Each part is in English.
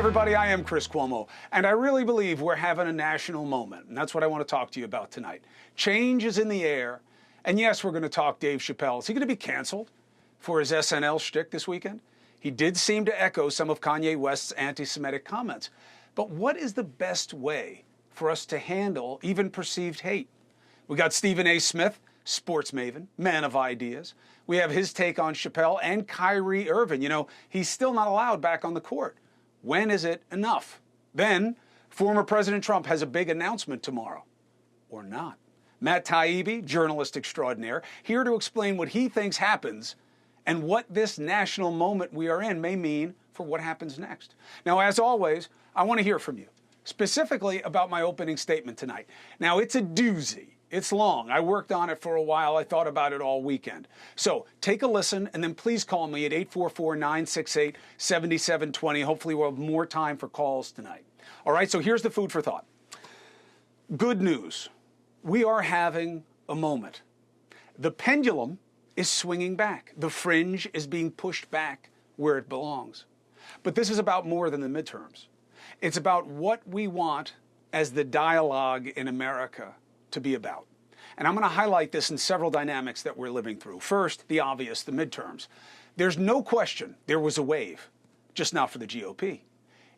everybody, I am Chris Cuomo, and I really believe we're having a national moment, and that's what I want to talk to you about tonight. Change is in the air, and yes, we're going to talk Dave Chappelle. Is he going to be canceled for his SNL shtick this weekend? He did seem to echo some of Kanye West's anti-Semitic comments, but what is the best way for us to handle even perceived hate? We got Stephen A. Smith, sports maven, man of ideas. We have his take on Chappelle and Kyrie Irving. You know, he's still not allowed back on the court. When is it enough? Then, former President Trump has a big announcement tomorrow. Or not. Matt Taibbi, journalist extraordinaire, here to explain what he thinks happens and what this national moment we are in may mean for what happens next. Now, as always, I want to hear from you, specifically about my opening statement tonight. Now, it's a doozy. It's long. I worked on it for a while. I thought about it all weekend. So take a listen, and then please call me at 844-968-7720. Hopefully we'll have more time for calls tonight. All right, so here's the food for thought. Good news. We are having a moment. The pendulum is swinging back. The fringe is being pushed back where it belongs. But this is about more than the midterms. It's about what we want as the dialogue in America to be about. And I'm going to highlight this in several dynamics that we're living through. First, the obvious, the midterms. There's no question there was a wave, just not for the GOP.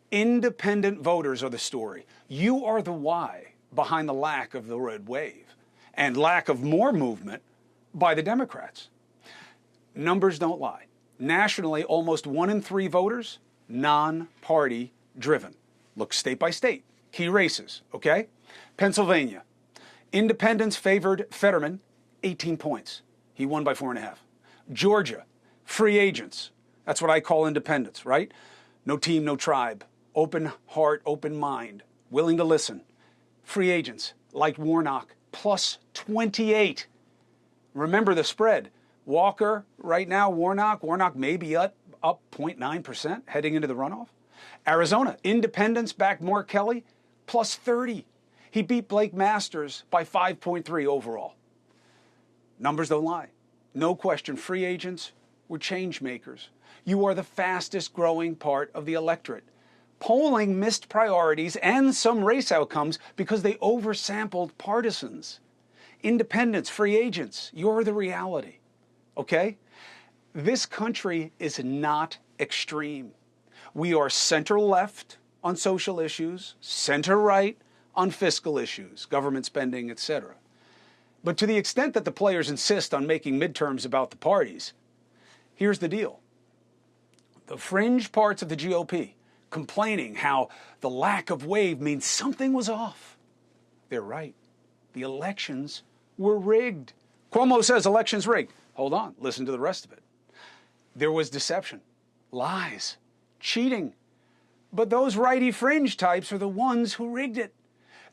Independent voters are the story. You are the why behind the lack of the red wave and lack of more movement by the Democrats. Numbers don't lie. Nationally, almost 1 in 3 voters, non-party driven. Look state by state, key races, okay? Pennsylvania. Independents favored Fetterman, 18 points. He won by 4.5. Georgia, free agents. That's what I call independents, right? No team, no tribe. Open heart, open mind. Willing to listen. Free agents, like Warnock, plus 28. Remember the spread. Walker, right now, Warnock may be up 0.9% heading into the runoff. Arizona, independents backed Mark Kelly, plus 30. He beat Blake Masters by 5.3 overall. Numbers don't lie. No question, free agents were change makers. You are the fastest growing part of the electorate. Polling missed priorities and some race outcomes because they oversampled partisans. Independents, free agents, you're the reality. Okay? This country is not extreme. We are center-left on social issues, center-right on fiscal issues, government spending, etc. But to the extent that the players insist on making midterms about the parties, here's the deal. The fringe parts of the GOP complaining how the lack of wave means something was off. They're right. The elections were rigged. Cuomo says elections rigged. Hold on, listen to the rest of it. There was deception, lies, cheating. But those righty fringe types are the ones who rigged it.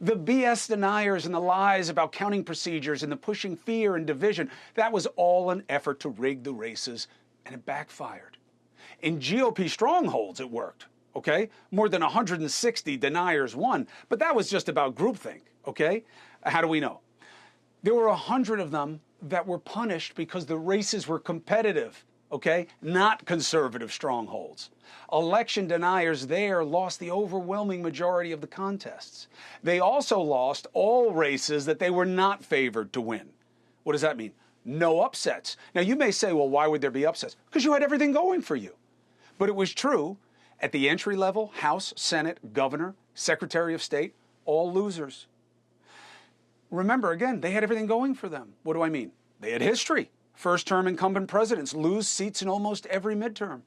The BS deniers and the lies about counting procedures and the pushing fear and division, that was all an effort to rig the races, and it backfired. In GOP strongholds, it worked, okay? More than 160 deniers won, but that was just about groupthink, okay? How do we know? There were 100 of them that were punished because the races were competitive, okay? Not conservative strongholds. Election deniers there lost the overwhelming majority of the contests. They also lost all races that they were not favored to win. What does that mean? No upsets. Now, you may say, well, why would there be upsets? Because you had everything going for you. But it was true at the entry level, House, Senate, Governor, Secretary of State, all losers. Remember, again, they had everything going for them. What do I mean? They had history. First-term incumbent presidents lose seats in almost every midterm.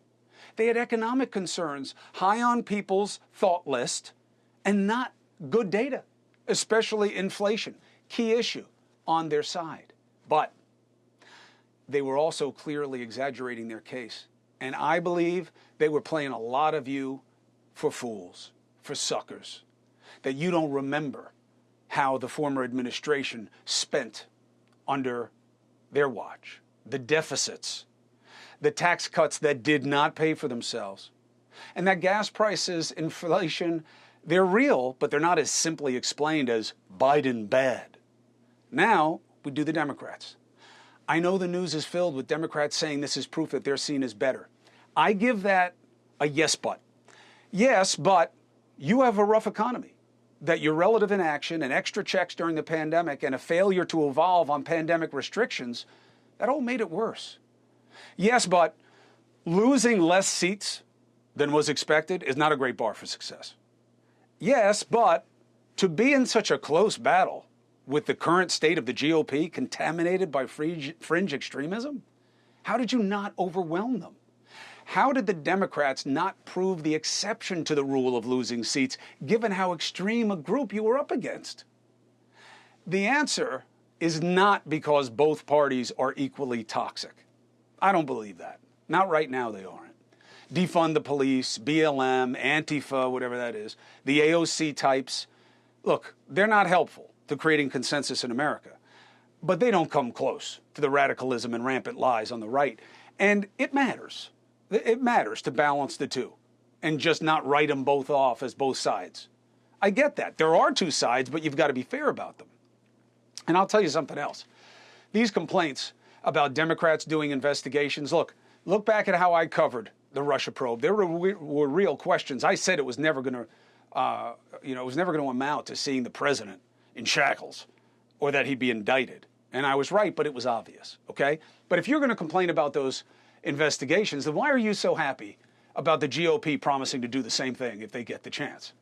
They had economic concerns, high on people's thought list, and not good data, especially inflation, key issue on their side. But they were also clearly exaggerating their case. And I believe they were playing a lot of you for fools, for suckers, that you don't remember how the former administration spent under their watch, the deficits, the tax cuts that did not pay for themselves, and that gas prices, inflation, they're real, but they're not as simply explained as Biden bad. Now we do the Democrats. I know the news is filled with Democrats saying this is proof that they're seen as better. I give that a yes but. Yes, but you have a rough economy. That your relative inaction and extra checks during the pandemic and a failure to evolve on pandemic restrictions, that all made it worse. Yes, but losing less seats than was expected is not a great bar for success. Yes, but to be in such a close battle with the current state of the GOP contaminated by fringe extremism, how did you not overwhelm them? How did the Democrats not prove the exception to the rule of losing seats, given how extreme a group you were up against? The answer is not because both parties are equally toxic. I don't believe that. Not right now, they aren't. Defund the police, BLM, Antifa, whatever that is, the AOC types. Look, they're not helpful to creating consensus in America, but they don't come close to the radicalism and rampant lies on the right. And it matters. It matters to balance the two and just not write them both off as both sides. I get that. There are two sides, but you've got to be fair about them. And I'll tell you something else. These complaints about Democrats doing investigations, look back at how I covered the Russia probe. There were real questions. I said it was never going to, it was never going to amount to seeing the president in shackles or that he'd be indicted. And I was right, but it was obvious, okay? But if you're going to complain about those investigations, then why are you so happy about the GOP promising to do the same thing if they get the chance?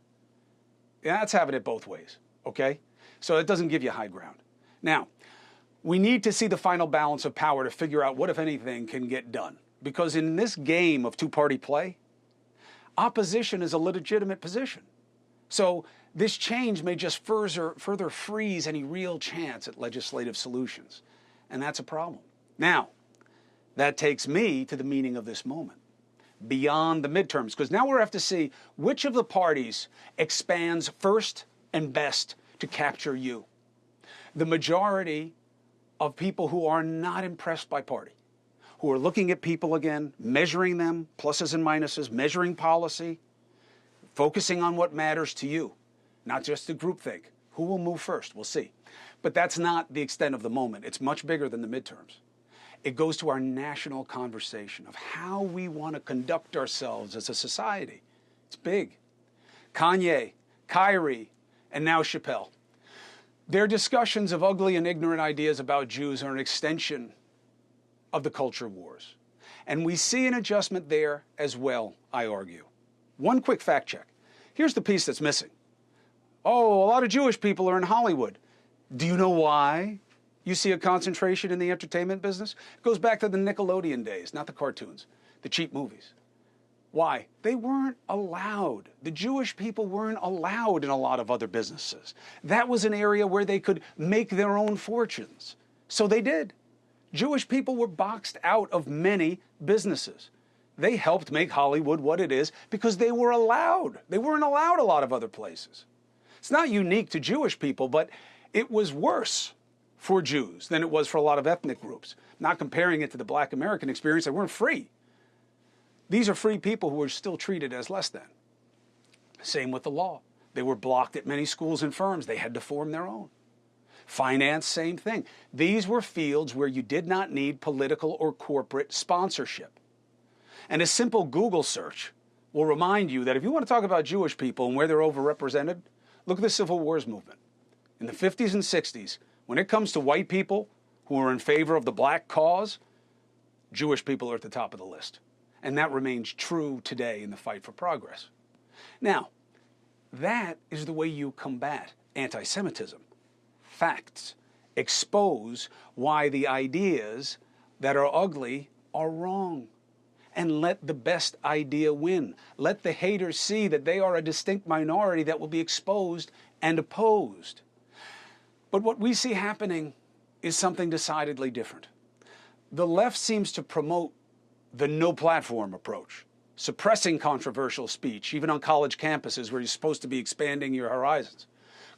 Yeah, that's having it both ways, okay? So it doesn't give you high ground. Now, we need to see the final balance of power to figure out what, if anything, can get done. Because in this game of two-party play, opposition is a legitimate position. So this change may just further freeze any real chance at legislative solutions. And that's a problem. Now, that takes me to the meaning of this moment, beyond the midterms, because now we'll have to see which of the parties expands first and best to capture you. The majority of people who are not impressed by party, who are looking at people again, measuring them, pluses and minuses, measuring policy, focusing on what matters to you, not just the groupthink. Who will move first? We'll see. But that's not the extent of the moment. It's much bigger than the midterms. It goes to our national conversation of how we want to conduct ourselves as a society. It's big. Kanye, Kyrie, and now Chappelle. Their discussions of ugly and ignorant ideas about Jews are an extension of the culture wars. And we see an adjustment there as well, I argue. One quick fact check. Here's the piece that's missing. Oh, a lot of Jewish people are in Hollywood. Do you know why you see a concentration in the entertainment business? It goes back to the Nickelodeon days, not the cartoons, the cheap movies. Why? They weren't allowed. The Jewish people weren't allowed in a lot of other businesses. That was an area where they could make their own fortunes. So they did. Jewish people were boxed out of many businesses. They helped make Hollywood what it is because they were allowed. They weren't allowed a lot of other places. It's not unique to Jewish people, but it was worse for Jews than it was for a lot of ethnic groups. Not comparing it to the Black American experience, they weren't free. These are free people who were still treated as less than. Same with the law. They were blocked at many schools and firms. They had to form their own. Finance, same thing. These were fields where you did not need political or corporate sponsorship. And a simple Google search will remind you that if you want to talk about Jewish people and where they're overrepresented, look at the Civil Wars movement. In the 50s and 60s, when it comes to white people who are in favor of the black cause, Jewish people are at the top of the list. And that remains true today in the fight for progress. Now, that is the way you combat anti-Semitism. Facts. Expose why the ideas that are ugly are wrong. And let the best idea win. Let the haters see that they are a distinct minority that will be exposed and opposed. But what we see happening is something decidedly different. The left seems to promote the no-platform approach, suppressing controversial speech, even on college campuses where you're supposed to be expanding your horizons,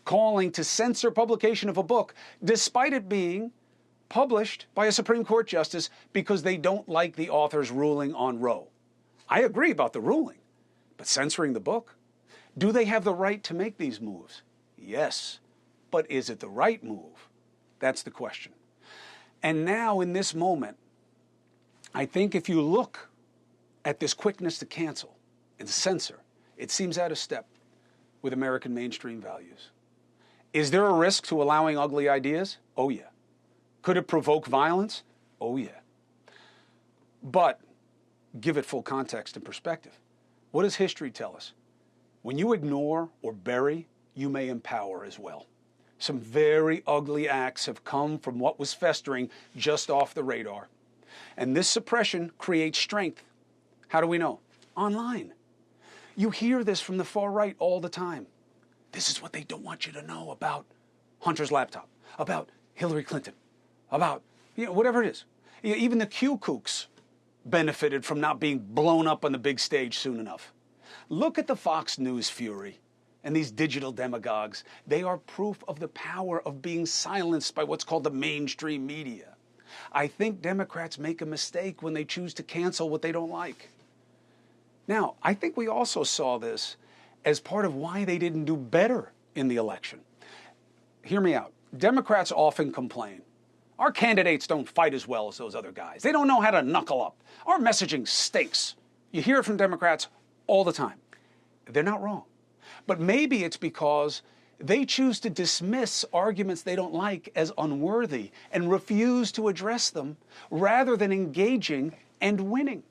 calling to censor publication of a book despite it being published by a Supreme Court justice because they don't like the author's ruling on Roe. I agree about the ruling, but censoring the book? Do they have the right to make these moves? Yes, but is it the right move? That's the question. And now in this moment, I think if you look at this quickness to cancel and censor, it seems out of step with American mainstream values. Is there a risk to allowing ugly ideas? Oh, yeah. Could it provoke violence? Oh, yeah. But give it full context and perspective. What does history tell us? When you ignore or bury, you may empower as well. Some very ugly acts have come from what was festering just off the radar. And this suppression creates strength. How do we know? Online. You hear this from the far right all the time. This is what they don't want you to know about Hunter's laptop, about Hillary Clinton, about, whatever it is. Even the Q kooks benefited from not being blown up on the big stage soon enough. Look at the Fox News fury and these digital demagogues. They are proof of the power of being silenced by what's called the mainstream media. I think Democrats make a mistake when they choose to cancel what they don't like. Now, I think we also saw this as part of why they didn't do better in the election. Hear me out. Democrats often complain. Our candidates don't fight as well as those other guys. They don't know how to knuckle up. Our messaging stinks. You hear it from Democrats all the time. They're not wrong. But maybe it's because they choose to dismiss arguments they don't like as unworthy and refuse to address them rather than engaging and winning.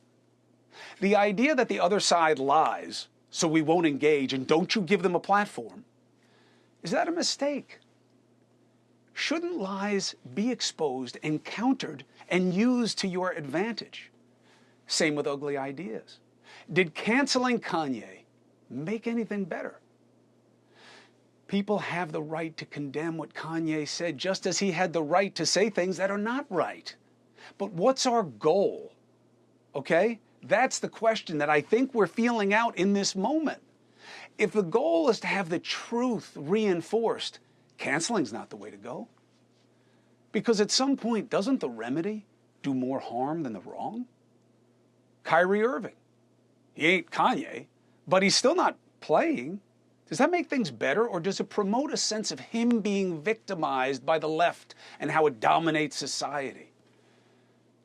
The idea that the other side lies, so we won't engage and don't you give them a platform, is that a mistake? Shouldn't lies be exposed and countered and used to your advantage? Same with ugly ideas. Did canceling Kanye make anything better? People have the right to condemn what Kanye said, just as he had the right to say things that are not right. But what's our goal? Okay? That's the question that I think we're feeling out in this moment. If the goal is to have the truth reinforced, canceling's not the way to go. Because at some point, doesn't the remedy do more harm than the wrong? Kyrie Irving. He ain't Kanye, but he's still not playing. Does that make things better, or does it promote a sense of him being victimized by the left and how it dominates society?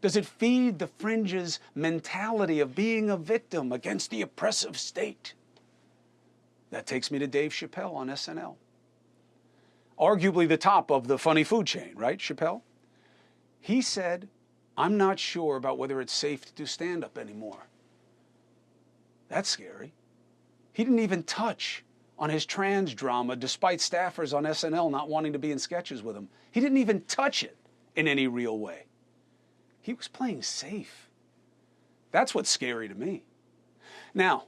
Does it feed the fringe's mentality of being a victim against the oppressive state? That takes me to Dave Chappelle on SNL. Arguably the top of the funny food chain, right, Chappelle? He said, "I'm not sure about whether it's safe to do stand-up anymore." That's scary. He didn't even touch on his trans drama, despite staffers on SNL not wanting to be in sketches with him. He didn't even touch it in any real way. He was playing safe. That's what's scary to me. Now,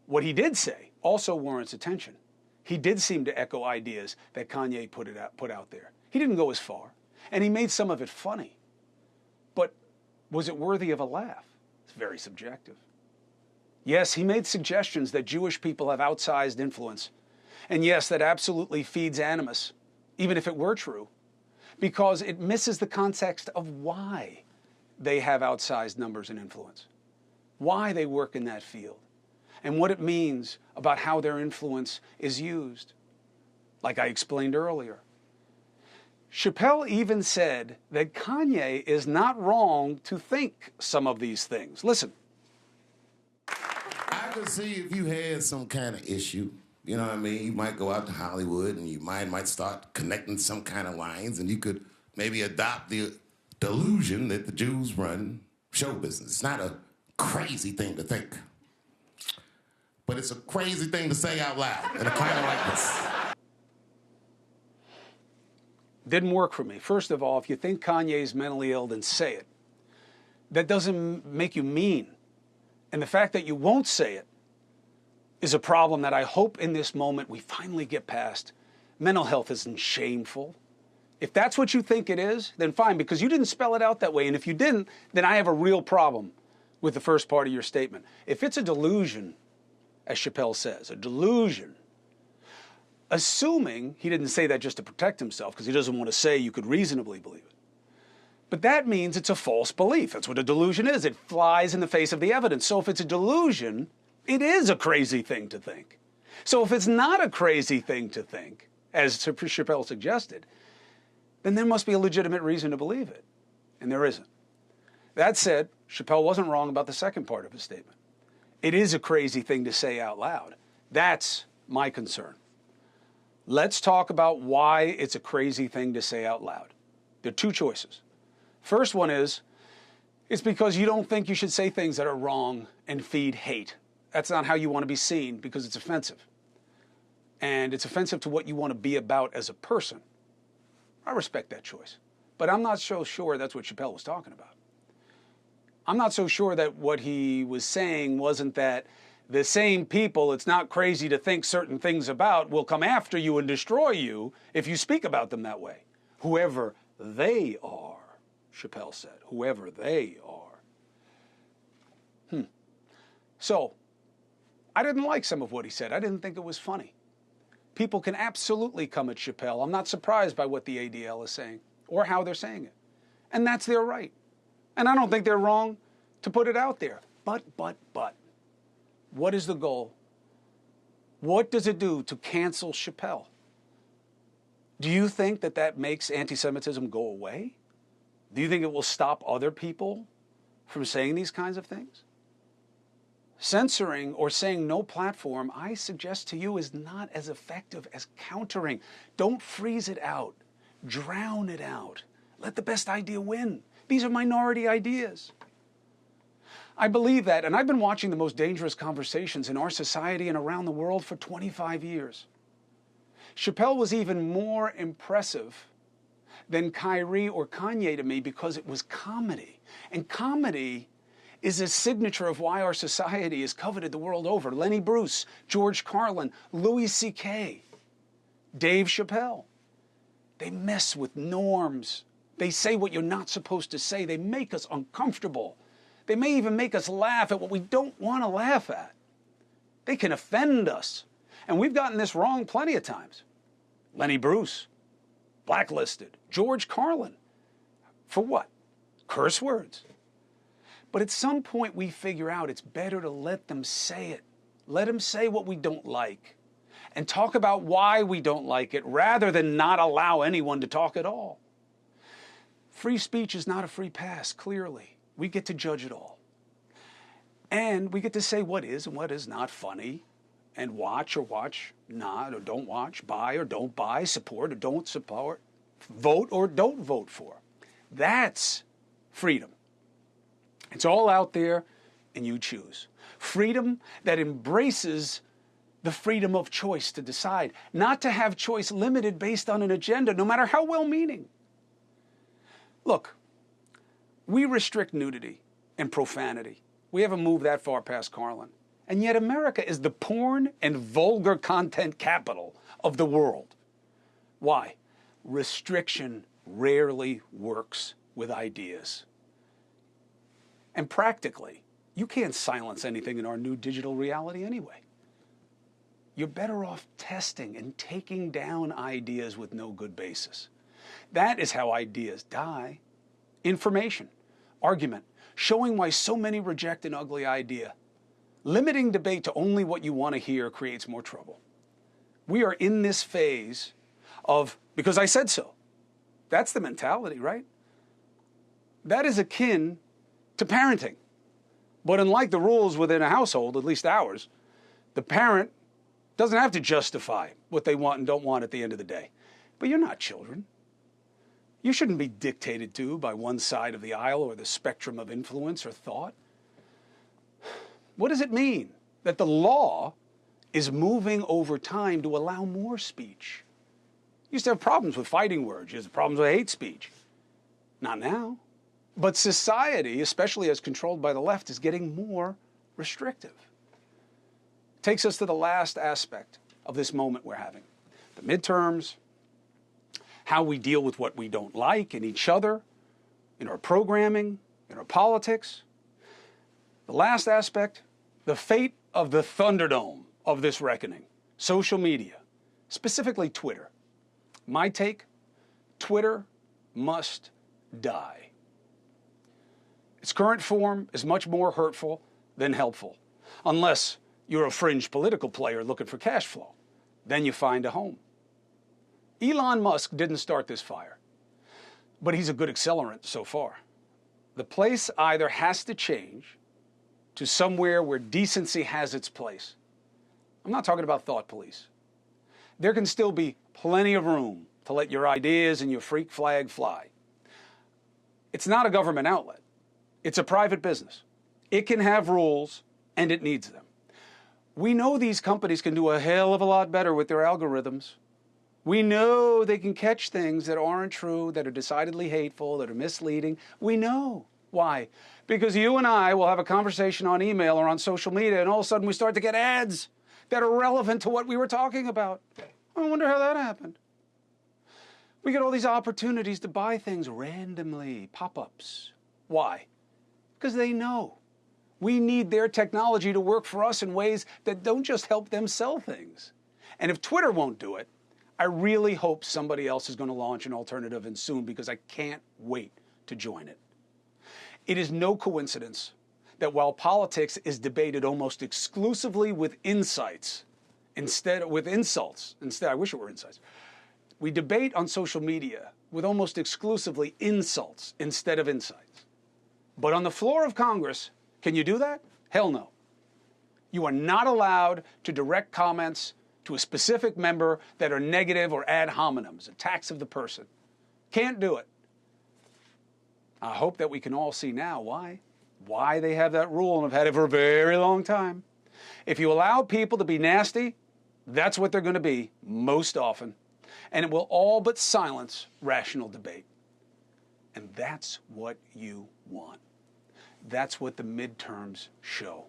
what he did say also warrants attention. He did seem to echo ideas that Kanye put out there. He didn't go as far, and he made some of it funny. But was it worthy of a laugh? It's very subjective. Yes, he made suggestions that Jewish people have outsized influence. And yes, that absolutely feeds animus, even if it were true, because it misses the context of why they have outsized numbers and influence, why they work in that field, and what it means about how their influence is used, like I explained earlier. Chappelle even said that Kanye is not wrong to think some of these things. Listen. I could see if you had some kind of issue, you know what I mean? You might go out to Hollywood and your mind might start connecting some kind of lines, and you could maybe adopt the delusion that the Jews run show business. It's not a crazy thing to think, but it's a crazy thing to say out loud, and I kind of like this. Didn't work for me. First of all, if you think Kanye's mentally ill, then say it. That doesn't make you mean. And the fact that you won't say it is a problem that I hope in this moment we finally get past. Mental health isn't shameful. If that's what you think it is, then fine, because you didn't spell it out that way. And if you didn't, then I have a real problem with the first part of your statement. If it's a delusion, as Chappelle says, a delusion, assuming he didn't say that just to protect himself, because he doesn't want to say you could reasonably believe it. But that means it's a false belief. That's what a delusion is. It flies in the face of the evidence. So if it's a delusion, it is a crazy thing to think. So if it's not a crazy thing to think, as Chappelle suggested, then there must be a legitimate reason to believe it. And there isn't. That said, Chappelle wasn't wrong about the second part of his statement. It is a crazy thing to say out loud. That's my concern. Let's talk about why it's a crazy thing to say out loud. There are two choices. First one is, it's because you don't think you should say things that are wrong and feed hate. That's not how you want to be seen because it's offensive. And it's offensive to what you want to be about as a person. I respect that choice. But I'm not so sure that's what Chappelle was talking about. I'm not so sure that what he was saying wasn't that the same people it's not crazy to think certain things about will come after you and destroy you if you speak about them that way. Whoever they are, Chappelle said. Whoever they are. So, I didn't like some of what he said. I didn't think it was funny. People can absolutely come at Chappelle. I'm not surprised by what the ADL is saying or how they're saying it. And that's their right. And I don't think they're wrong to put it out there. But, what is the goal? What does it do to cancel Chappelle? Do you think that that makes anti-Semitism go away? Do you think it will stop other people from saying these kinds of things? Censoring or saying no platform, I suggest to you, is not as effective as countering. Don't freeze it out. Drown it out. Let the best idea win. These are minority ideas. I believe that, and I've been watching the most dangerous conversations in our society and around the world for 25 years. Chappelle was even more impressive than Kyrie or Kanye to me because it was comedy. And comedy is a signature of why our society is coveted the world over. Lenny Bruce, George Carlin, Louis C.K., Dave Chappelle. They mess with norms. They say what you're not supposed to say. They make us uncomfortable. They may even make us laugh at what we don't want to laugh at. They can offend us. And we've gotten this wrong plenty of times. Lenny Bruce, blacklisted. George Carlin. For what? Curse words. But at some point we figure out it's better to let them say it. Let them say what we don't like. And talk about why we don't like it rather than not allow anyone to talk at all. Free speech is not a free pass, clearly. We get to judge it all. And we get to say what is and what is not funny. And watch or watch not, or don't watch, buy or don't buy, support or don't support, vote or don't vote for. That's freedom. It's all out there, and you choose. Freedom that embraces the freedom of choice to decide, not to have choice limited based on an agenda, no matter how well-meaning. Look, we restrict nudity and profanity. We haven't moved that far past Carlin. And yet America is the porn and vulgar content capital of the world. Why? Restriction rarely works with ideas. And practically, you can't silence anything in our new digital reality anyway. You're better off testing and taking down ideas with no good basis. That is how ideas die. Information, argument, showing why so many reject an ugly idea. Limiting debate to only what you want to hear creates more trouble. We are in this phase of, because I said so. That's the mentality, right? That is akin to parenting. But unlike the rules within a household, at least ours, the parent doesn't have to justify what they want and don't want at the end of the day. But you're not children. You shouldn't be dictated to by one side of the aisle or the spectrum of influence or thought. What does it mean that the law is moving over time to allow more speech? You used to have problems with fighting words. You used to have problems with hate speech. Not now. But society, especially as controlled by the left, is getting more restrictive. Takes us to the last aspect of this moment we're having. The midterms, how we deal with what we don't like in each other, in our programming, in our politics. The last aspect, the fate of the Thunderdome of this reckoning, social media, specifically Twitter. My take, Twitter must die. Its current form is much more hurtful than helpful, unless you're a fringe political player looking for cash flow. Then you find a home. Elon Musk didn't start this fire, but he's a good accelerant so far. The place either has to change to somewhere where decency has its place, I'm not talking about thought police. There can still be plenty of room to let your ideas and your freak flag fly. It's not a government outlet. It's a private business. It can have rules, and it needs them. We know these companies can do a hell of a lot better with their algorithms. We know they can catch things that aren't true, that are decidedly hateful, that are misleading. We know. Why? Because you and I will have a conversation on email or on social media, and all of a sudden we start to get ads that are relevant to what we were talking about. I wonder how that happened. We get all these opportunities to buy things randomly, pop-ups. Why? Because they know. We need their technology to work for us in ways that don't just help them sell things. And if Twitter won't do it, I really hope somebody else is going to launch an alternative and soon, because I can't wait to join it. It is no coincidence that while politics is debated almost exclusively with insults, instead, I wish it were insights. We debate on social media with almost exclusively insults instead of insights. But on the floor of Congress, can you do that? Hell no. You are not allowed to direct comments to a specific member that are negative or ad hominems, attacks of the person. Can't do it. I hope that we can all see now why they have that rule, and have had it for a very long time. If you allow people to be nasty, that's what they're going to be most often. And it will all but silence rational debate. And that's what you want. That's what the midterms show.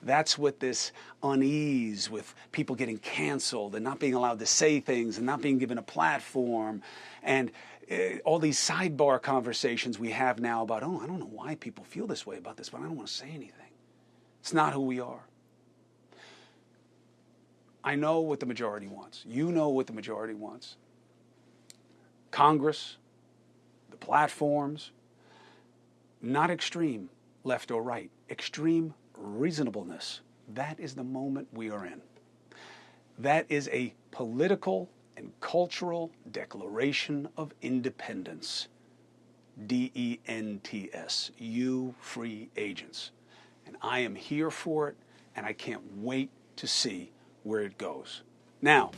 That's what this unease with people getting canceled and not being allowed to say things and not being given a platform, and all these sidebar conversations we have now about, I don't know why people feel this way about this, but I don't want to say anything. It's not who we are. I know what the majority wants. You know what the majority wants. Congress, the platforms, not extreme left or right, extreme reasonableness. That is the moment we are in. That is a political and cultural declaration of independence. DENTS, you free agents. And I am here for it, and I can't wait to see where it goes. Now,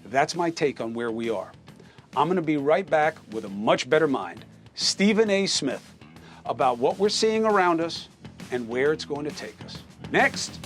that's my take on where we are. I'm going to be right back with a much better mind, Stephen A. Smith, about what we're seeing around us and where it's going to take us. Next.